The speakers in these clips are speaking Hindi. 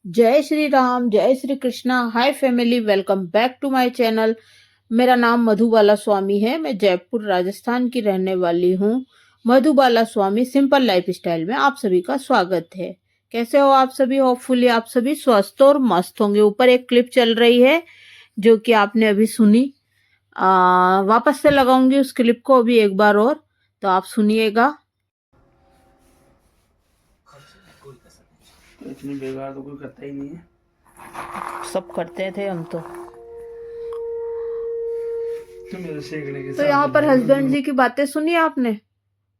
जय श्री राम, जय Shri Krishna. Hi family, welcome back to my channel. मेरा नाम मधुबाला स्वामी है। मैं जयपुर राजस्थान की रहने वाली हूँ। मधुबाला स्वामी सिंपल लाइफ स्टाइल में आप सभी का स्वागत है। कैसे हो आप सभी? होपफुली आप सभी स्वस्थ और मस्त होंगे। ऊपर एक क्लिप चल रही है जो कि आपने अभी सुनी। वापस से लगाऊंगी उस क्लिप को अभी एक बार और, तो आप सुनिएगा। तो इतनी बेकार तो कोई करता ही नहीं है। सब करते थे हम तो मेरे सेकने के तो यहाँ पर हस्बैंड जी की बातें सुनी आपने।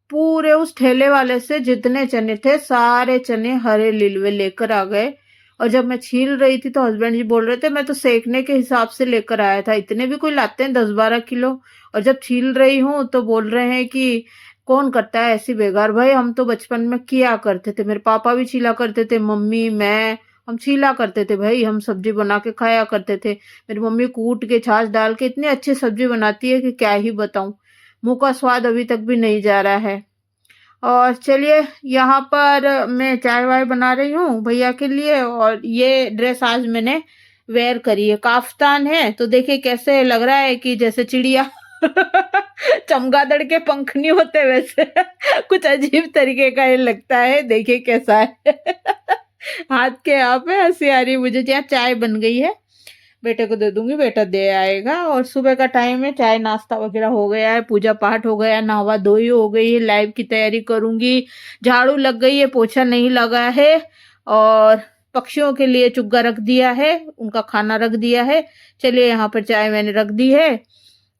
पूरे उस ठेले वाले से जितने चने थे सारे चने हरे लिलवे लेकर आ गए। और जब मैं छील रही थी तो हस्बैंड जी बोल रहे थे मैं तो सेकने के हिसाब से लेकर आया था, इतने भी कोई लाते हैं 10-12 किलो। और जब छील रही हूँ तो बोल रहे हैं कि कौन करता है ऐसी बेकार। भाई हम तो बचपन में किया करते थे, मेरे पापा भी छीला करते थे, मम्मी मैं हम छीला करते थे भाई। हम सब्जी बना के खाया करते थे। मेरी मम्मी कूट के छाछ डाल के इतनी अच्छी सब्जी बनाती है कि क्या ही बताऊं। मुंह का स्वाद अभी तक भी नहीं जा रहा है। और चलिए, यहाँ पर मैं चाय वाय बना रही हूँ भैया के लिए। और ये ड्रेस आज मैंने वेयर करी है, काफ्तान है। तो देखिए कैसे लग रहा है कि जैसे चिड़िया चमगादड़ के पंख नहीं होते वैसे कुछ अजीब तरीके का ये लगता है। देखिए कैसा है हाथ के यहाँ पे हंसी आ रही मुझे। यहाँ चाय बन गई है, बेटे को दे दूंगी, बेटा दे आएगा। और सुबह का टाइम है, चाय नाश्ता वगैरह हो गया है, पूजा पाठ हो गया, नहावा धोई हो गई है, लाइव की तैयारी करूंगी। झाड़ू लग गई है, पोछा नहीं लगा है। और पक्षियों के लिए चुग्गा रख दिया है, उनका खाना रख दिया है। चलिए यहाँ पर चाय मैंने रख दी है।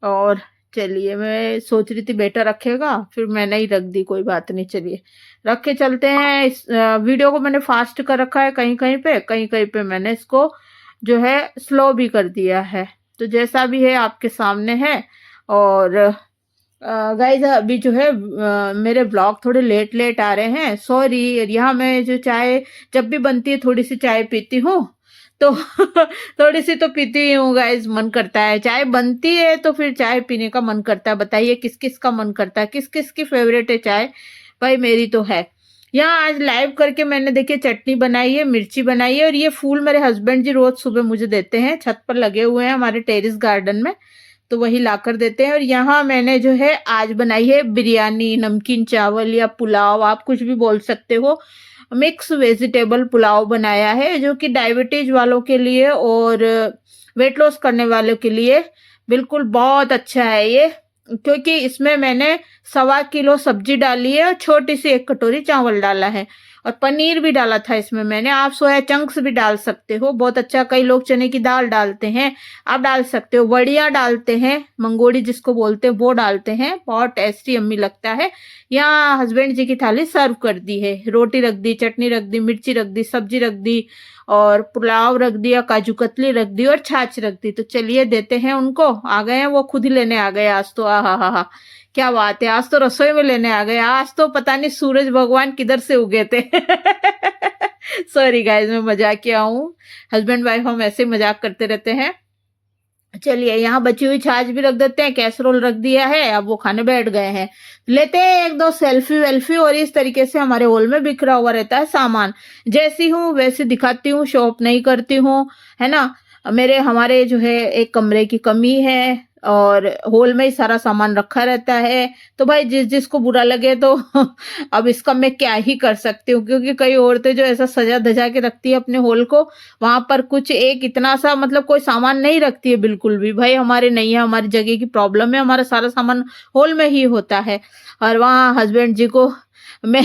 और चलिए, मैं सोच रही थी बेटा रखेगा, फिर मैंने ही रख दी, कोई बात नहीं। चलिए रख के चलते हैं। इस वीडियो को मैंने फास्ट कर रखा है कहीं कहीं पे मैंने इसको जो है स्लो भी कर दिया है। तो जैसा भी है आपके सामने है। और गाइज अभी जो है मेरे ब्लॉग थोड़े लेट लेट आ रहे हैं, सॉरी। यहाँ मैं जो चाय जब भी बनती है थोड़ी सी चाय पीती हूँ तो थोड़ी सी तो पीती ही हूँ गाइज। मन करता है, चाय बनती है तो फिर चाय पीने का मन करता है। बताइए किस किस का मन करता है, किस किस की फेवरेट है चाय? भाई मेरी तो है। यहाँ आज लाइव करके मैंने देखिए चटनी बनाई है, मिर्ची बनाई है। और ये फूल मेरे हस्बैंड जी रोज सुबह मुझे देते हैं, छत पर लगे हुए हैं हमारे टेरेस गार्डन में, तो वही लाकर देते हैं। और यहाँ मैंने जो है आज बनाई है बिरयानी, नमकीन चावल या पुलाव, आप कुछ भी बोल सकते हो। मिक्स वेजिटेबल पुलाव बनाया है जो कि डायबिटीज वालों के लिए और वेट लॉस करने वालों के लिए बिल्कुल बहुत अच्छा है ये। क्योंकि इसमें मैंने 1.25 किलो सब्जी डाली है और छोटी सी 1 कटोरी चावल डाला है। और पनीर भी डाला था इसमें मैंने। आप सोया चंक्स भी डाल सकते हो, बहुत अच्छा। कई लोग चने की दाल डालते हैं, आप डाल सकते हो। वड़िया डालते हैं, मंगोड़ी जिसको बोलते हैं वो डालते हैं, बहुत टेस्टी यम्मी लगता है। यहाँ हस्बैंड जी की थाली सर्व कर दी है, रोटी रख दी, चटनी रख दी, मिर्ची रख दी, सब्जी रख दी और पुलाव रख दिया, काजू कतली रख दी और छाछ रख दी। तो चलिए देते हैं उनको। आ गए हैं, वो खुद ही लेने आ गए आज तो। हा क्या बात है, आज तो रसोई में लेने आ गए। आज तो पता नहीं सूरज भगवान किधर से उगे थे सॉरी गाइज, मैं मजाकिया हूँ। हस्बैंड वाइफ हम ऐसे मजाक करते रहते हैं। चलिए यहाँ बची हुई छाछ भी रख देते हैं, कैसरोल रख दिया है, अब वो खाने बैठ गए हैं। लेते हैं एक दो सेल्फी वेल्फी। और इस तरीके से हमारे हॉल में बिखरा हुआ रहता है सामान। जैसी हूँ वैसे दिखाती हूँ, शो ऑफ नहीं करती हूँ, है ना। हमारे जो है एक कमरे की कमी है और हॉल में ही सारा सामान रखा रहता है। तो भाई जिस जिसको बुरा लगे तो अब इसका मैं क्या ही कर सकती हूँ। क्योंकि कई औरतें जो ऐसा सजा धजा के रखती है अपने हॉल को, वहां पर कुछ एक इतना सा मतलब कोई सामान नहीं रखती है बिल्कुल भी। भाई हमारे नहीं है, हमारी जगह की प्रॉब्लम है, हमारा सारा सामान हॉल में ही होता है। और वहाँ हस्बैंड जी को मैं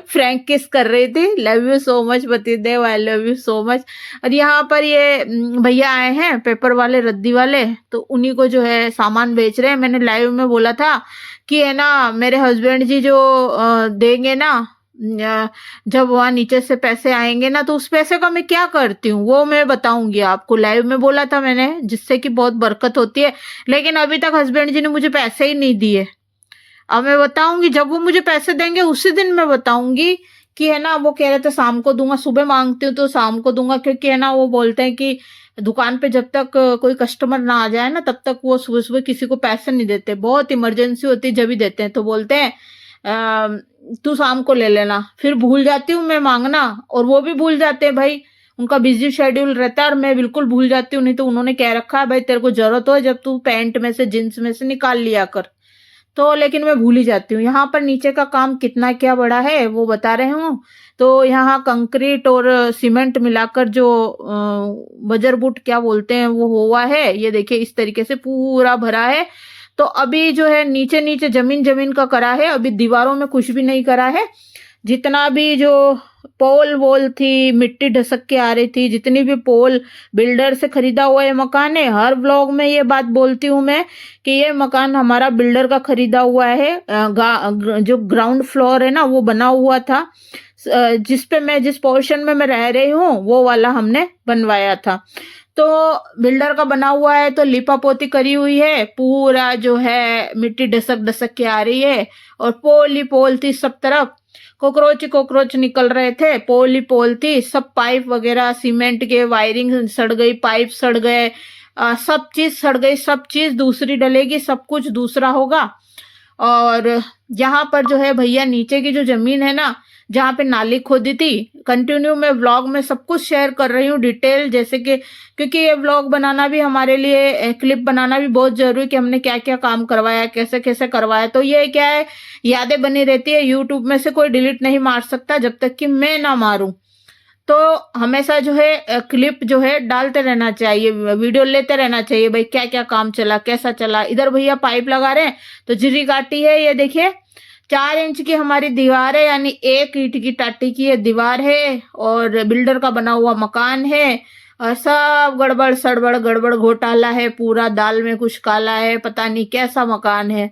फ्रैंक किस कर रही थी, लव यू सो मच पतिदेव, I love you so much. और यहाँ पर ये भैया आए हैं पेपर वाले, रद्दी वाले, तो उन्हीं को जो है सामान बेच रहे हैं। मैंने लाइव में बोला था कि है ना मेरे हस्बैंड जी जो देंगे ना, जब वहां नीचे से पैसे आएंगे ना, तो उस पैसे का मैं क्या करती हूँ वो मैं बताऊंगी आपको। लाइव में बोला था मैंने, जिससे कि बहुत बरकत होती है। लेकिन अभी तक हस्बैंड जी ने मुझे पैसे ही नहीं दिए। अब मैं बताऊंगी, जब वो मुझे पैसे देंगे उसी दिन मैं बताऊंगी कि है ना। वो कह रहे थे शाम को दूंगा, सुबह मांगती हूँ तो शाम को दूंगा। क्योंकि है ना वो बोलते हैं कि दुकान पे जब तक कोई कस्टमर ना आ जाए ना तब तक वो सुबह सुबह किसी को पैसे नहीं देते। बहुत इमरजेंसी होती है जब ही देते हैं। तो बोलते हैं तू शाम को ले लेना। फिर भूल जाती हूँ मैं मांगना और वो भी भूल जाते हैं भाई। उनका बिजी शेड्यूल रहता है और मैं बिल्कुल भूल जाती हूँ। नहीं तो उन्होंने कह रखा है भाई तेरे को जरूरत हो जब तू पैंट में से जींस में से निकाल लिया कर, तो लेकिन मैं भूल ही जाती हूँ। यहाँ पर नीचे का काम कितना क्या बड़ा है वो बता रहे हूँ। तो यहाँ कंक्रीट और सीमेंट मिलाकर जो बजर बूट क्या बोलते हैं वो हुआ है, ये देखिए इस तरीके से पूरा भरा है। तो अभी जो है नीचे नीचे जमीन का करा है, अभी दीवारों में कुछ भी नहीं करा है। जितना भी जो पोल वोल थी, मिट्टी ढसक के आ रही थी, जितनी भी पोल बिल्डर से खरीदा हुआ ये मकान है। हर व्लॉग में ये बात बोलती हूँ मैं कि ये मकान हमारा बिल्डर का खरीदा हुआ है। जो ग्राउंड फ्लोर है ना वो बना हुआ था, जिस पोर्शन में मैं रह रही हूँ वो वाला हमने बनवाया था। तो बिल्डर का बना हुआ है, तो लिपा पोती करी हुई है, पूरा जो है मिट्टी ढसक के आ रही है। और पोल ही पोल थी सब तरफ, कोकरोच निकल रहे थे, पोल ही पोल थी। सब पाइप वगैरह सीमेंट के वायरिंग सड़ गई, पाइप सड़ गए, सब चीज सड़ गई, सब चीज दूसरी डलेगी, सब कुछ दूसरा होगा। और यहाँ पर जो है भैया नीचे की जो जमीन है ना, जहाँ पे नाली खोदी थी, कंटिन्यू मैं व्लॉग में सब कुछ शेयर कर रही हूँ डिटेल, जैसे कि क्योंकि ये व्लॉग बनाना भी हमारे लिए, क्लिप बनाना भी बहुत जरूरी कि हमने क्या क्या काम करवाया, कैसे कैसे करवाया। तो ये क्या है, यादें बनी रहती है, यूट्यूब में से कोई डिलीट नहीं मार सकता जब तक कि मैं ना मारूं। तो हमेशा जो है क्लिप जो है डालते रहना चाहिए, वीडियो लेते रहना चाहिए भाई, क्या क्या काम चला, कैसा चला। इधर भैया पाइप लगा रहे हैं, तो जिरी काटी है, ये देखिए 4 इंच की हमारी दीवार है, यानी 1 ईंट की टाटी की ये दीवार है। और बिल्डर का बना हुआ मकान है, और सब गड़बड़ सड़बड़ गड़बड़ घोटाला है, पूरा दाल में कुछ काला है, पता नहीं कैसा मकान है,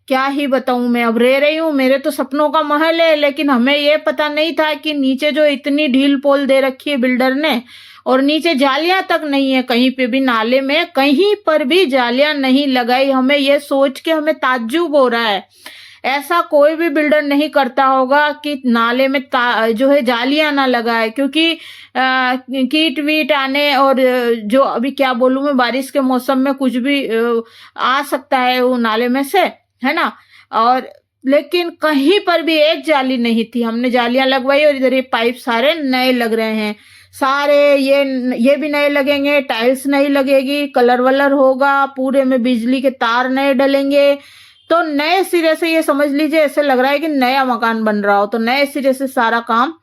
क्या ही बताऊं। मैं अब रह रही हूँ, मेरे तो सपनों का महल है, लेकिन हमें ये पता नहीं था कि नीचे जो इतनी ढील पोल दे रखी है बिल्डर ने, और नीचे जालियां तक नहीं है कहीं पे भी, नाले में कहीं पर भी जालियां नहीं लगाई। हमें ये सोच के हमें ताज्जुब हो रहा है, ऐसा कोई भी बिल्डर नहीं करता होगा कि नाले में जो है जालियां ना लगाए, क्योंकि कीट वीट आने और जो अभी क्या बोलूं मैं, बारिश के मौसम में कुछ भी आ सकता है वो नाले में से, है ना। और लेकिन कहीं पर भी एक जाली नहीं थी, हमने जालियां लगवाई। और इधर ये पाइप सारे नए लग रहे हैं, सारे ये भी नए लगेंगे, टाइल्स नई लगेगी, कलर वलर होगा, पूरे में बिजली के तार नए डलेंगे। तो नए सिरे से, ये समझ लीजिए ऐसे लग रहा है कि नया मकान बन रहा हो, तो नए सिरे से सारा काम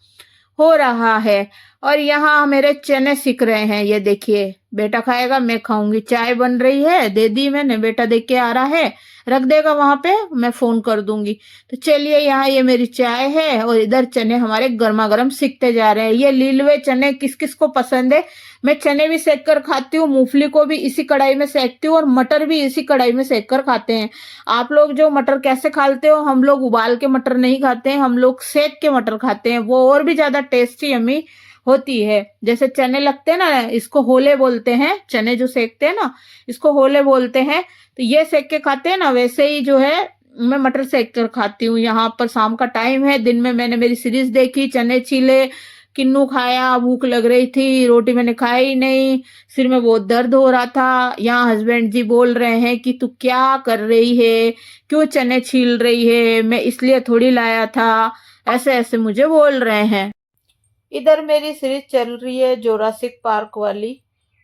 हो रहा है। और यहाँ मेरे चने सिक रहे हैं, ये देखिए, बेटा खाएगा मैं खाऊंगी। चाय बन रही है, दे दी मैंने, बेटा देख के आ रहा है, रख देगा वहां पे, मैं फोन कर दूंगी। तो चलिए, यहाँ ये मेरी चाय है, और इधर चने हमारे गर्मा गर्म सिकते जा रहे हैं। ये लीलवे चने किस किस को पसंद है, मैं चने भी सेक कर खाती हूँ, मूंगफली को भी इसी कढ़ाई में सेकती हूँ, और मटर भी इसी कढ़ाई में सेक कर खाते हैं। आप लोग जो मटर कैसे खाते हो, हम लोग उबाल के मटर नहीं खाते हैं, हम लोग सेक के मटर खाते हैं, वो और भी ज्यादा टेस्टी यम्मी होती है। जैसे चने लगते हैं ना, इसको होले बोलते हैं, चने जो सेकते हैं ना इसको होले बोलते हैं। तो ये सेक के खाते हैं ना, वैसे ही जो है मैं मटर सेक कर खाती हूँ। यहाँ पर शाम का टाइम है, दिन में मैंने मेरी सीरीज देखी, चने छीले, किन्नू खाया, भूख लग रही थी, रोटी मैंने खाई ही नहीं, सिर में बहुत दर्द हो रहा था। यहाँ हस्बैंड जी बोल रहे हैं कि तू क्या कर रही है, क्यों चने छील रही है, मैं इसलिए थोड़ी लाया था, ऐसे ऐसे मुझे बोल रहे हैं। इधर मेरी सीरीज चल रही है जोरासिक पार्क वाली,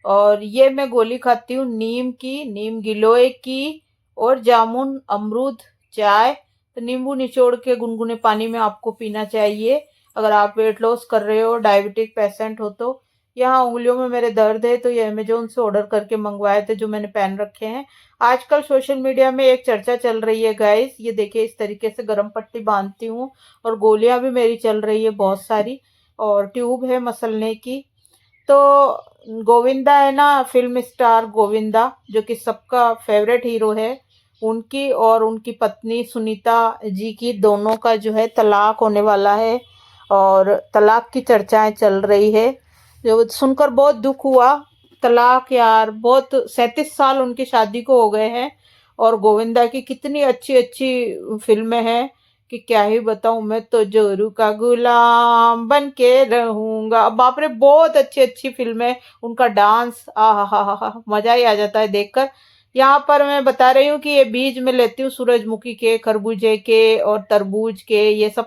और ये मैं गोली खाती हूँ नीम की, नीम गिलोय की, और जामुन अमरूद चाय। तो नींबू निचोड़ के गुनगुने पानी में आपको पीना चाहिए अगर आप वेट लॉस कर रहे हो, डायबिटिक पेशेंट हो। तो यहाँ उंगलियों में मेरे दर्द है, तो ये अमेजोन से ऑर्डर करके मंगवाए थे, जो मैंने पहन रखे हैं। आजकल सोशल मीडिया में एक चर्चा चल रही है गाइस, ये देखिए इस तरीके से गर्म पट्टी बांधती हूँ, और गोलियां भी मेरी चल रही है बहुत सारी, और ट्यूब है मसलने की। तो गोविंदा है ना, फिल्म स्टार गोविंदा, जो कि सबका फेवरेट हीरो है, उनकी और उनकी पत्नी सुनीता जी की, दोनों का जो है तलाक होने वाला है, और तलाक की चर्चाएं चल रही है, जो सुनकर बहुत दुख हुआ। तलाक यार, बहुत 37 साल उनकी शादी को हो गए हैं, और गोविंदा की कितनी अच्छी अच्छी फिल्में हैं कि क्या ही बताऊं। मैं तो जोरू का गुलाम बन के रहूंगा, बाप रे, बहुत अच्छी अच्छी फिल्म है। उनका डांस, हा, मजा ही आ जाता है देखकर। यहाँ पर मैं बता रही हूँ कि ये बीज में लेती हूँ सूरजमुखी के, खरबूजे के और तरबूज के, ये सब